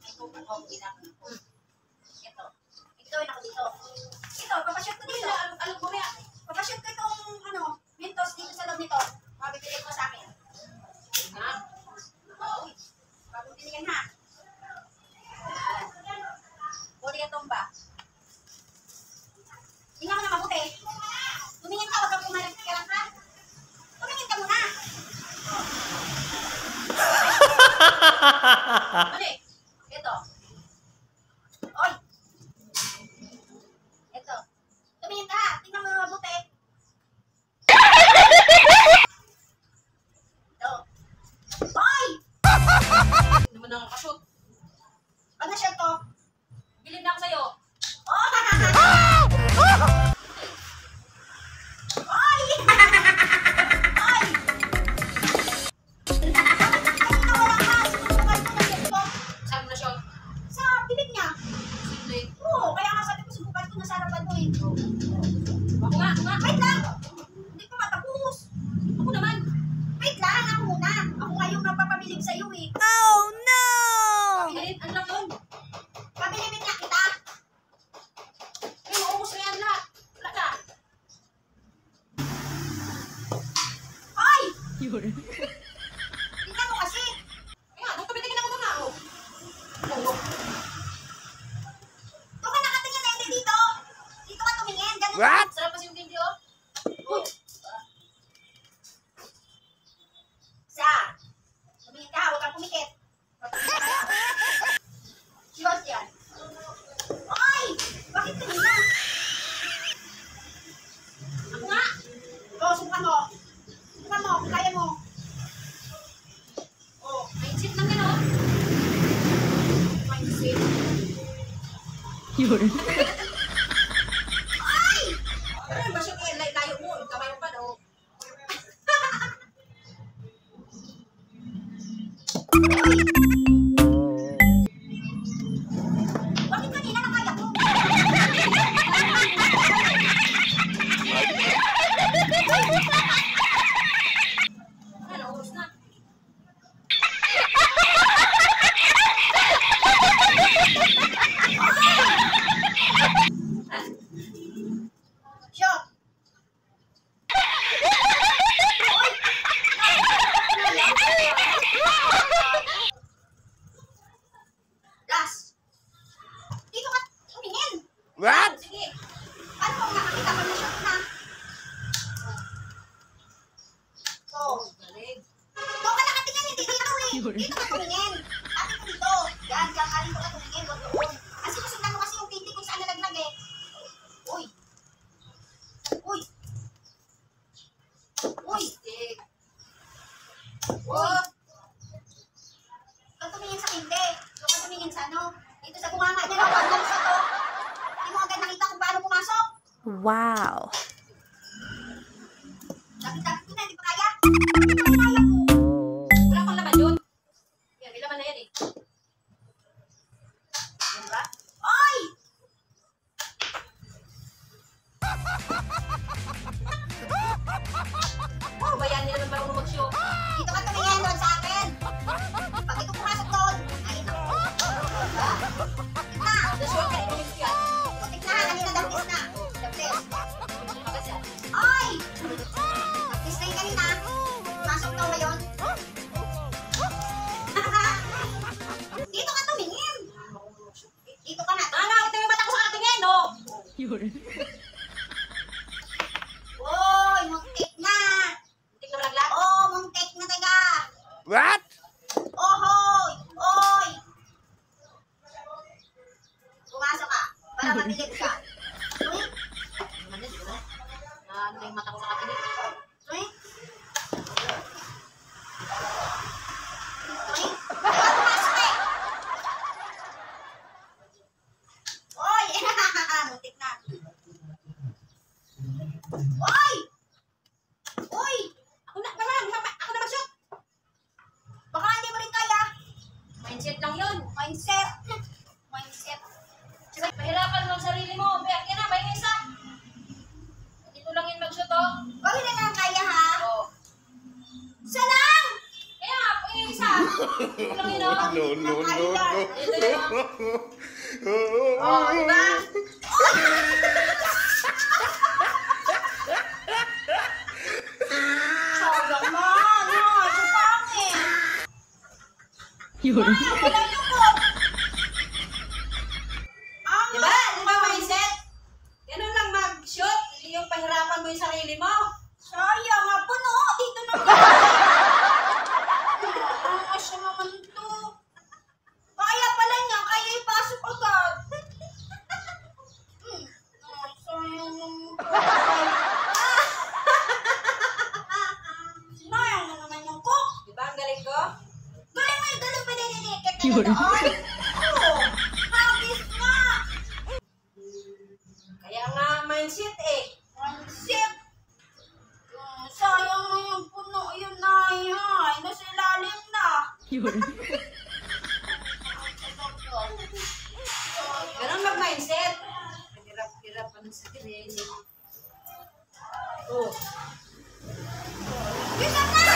Ito, gawin ako dito. Ito, papashoot ko dito. Alog mo kaya. Papashoot ko itong, Mentos dito sa loob nito. Mabibigay ko sa akin. Uy, bagong binigyan ha. Buli ka tumba. Tingnan mo na mabuti. Tumingin ka, huwag kang pumalit ka lang ha. Tumingin ka muna. Mali. Ito. Oy. Ito. Tumingin ka ha. Tingnan mo na mabuti. Ito. Oy! Hindi naman nakakashoot. Pag na-shoot ko, Bilib na ako sa'yo. oh! Oy! Oy! Saan mo na shoot? Sa bibig niya. Simple. Oo, kaya nga sabi ko subukan ko na sa harapan mo eh. Ako nga, ako nga. Wait lang! Hindi ko matapos. Ako naman. Wait lang, ako muna. Ako nga yung mapapabilib sa'yo eh. Oh no! Galit, ano lang yun? Pabilibin nga kita. Eh, maubos na yan lahat. Wala na. Hoy! Yun. Tingnan mo kasi. Kaya nga, tumitingin ako doon na. Oh. Doon ka nakatingin na hindi dito. Dito ka tumingin. Ganun. What? Sarap kasi yung candy, oh. Uy. Sa. Tumingin ka, huwag kang pumikit. Diyos yan. Ay! Bakit kanina? Ako nga. Oo, subukan mo. Subukan mo, kung kaya mo. Oh, mindset lang yan, oh. Mindset. Yun. Ay! Ano ba siya kaya layo mo? Kamay mo pa, oh. Bakit kanina nakaya ko? Ano, ubos na. Shot! Last! Dito ka tumingin! What? Sige! Ano kung nakakita ko na shot na? Oh. Galing. Doon ka nakatingin, hindi dito eh! Yun. Dito ka tumingin! Sabi ko dito! Yan, diyan ka rin ka tumingin, huwag doon! Kasi susundan mo kasi yung pinti kung saan nalaglag eh! Uy! Uy! Uy! Stick. Uy! Ikaw tumingin sa pinti! Ikaw ka tumingin sa ano? Dito sa bunganga niya lang, huwag lang sa to! Hindi mo agad nakita kung paano pumasok! Wow. Dapit-dapit ko na, hindi pa kaya! Hindi pa kaya ko! Wala pang laman yun. Yan, may laman na yan, eh. Yan ba? Oy! Oh, bayan nila ng marunong mag-show. Dito ka tumingin doon sa akin! Pag ito pumasok doon, ay naku! Diba? Butik na! The short ka, ito yung yan. Butik na! Kanina dapis na! Dapis! Magas yan. Oy! Dapis na yung kanina! Pumasok daw ngayon! Dito ka tumingin! Dito ka na! Ano, ito yung mata ko sa katingin, no? Yun. Oy! Muntik na! Hindi ko nalaglag. Oh! Muntik na taga! What? Ohoy! Oy! Pumasok ka para mabilib ka. Uy! Ano yun, diba? Ano yung mata ko sa katingin? Uy! Uy! Dapat pumasok eh! Oy! Muntik na. Oy! Uy! Ako na, ako na mag-shoot. Baka hindi mo rin kaya. Mindset lang yun. Mindset. Mindset. Pahirapan mo ang sarili mo. No, no, Oh, diba? Sayang man. Ay, sa pangit. Yun. Wala niyo po. Diba? Diba mindset? Ganun lang mag-shoot. Yung pahirapan mo yung sarili mo. Sayang nga po, no? Dito na. Siya naman ito. Kaya pala niya, kaya ipasok agad. Sayang naman po. Sayang na naman yung cook. Diba ang galing ko? Galing mo yung galing pa din. Yun. Oo. Habis nga. Kaya nga mindset eh. Shit. Sayang na yung puno yun na yan. Nasa ilalim na. Yun. Ganun mag-mindset. Hirap-hirap ano sa sarili. Oh. Bisa na!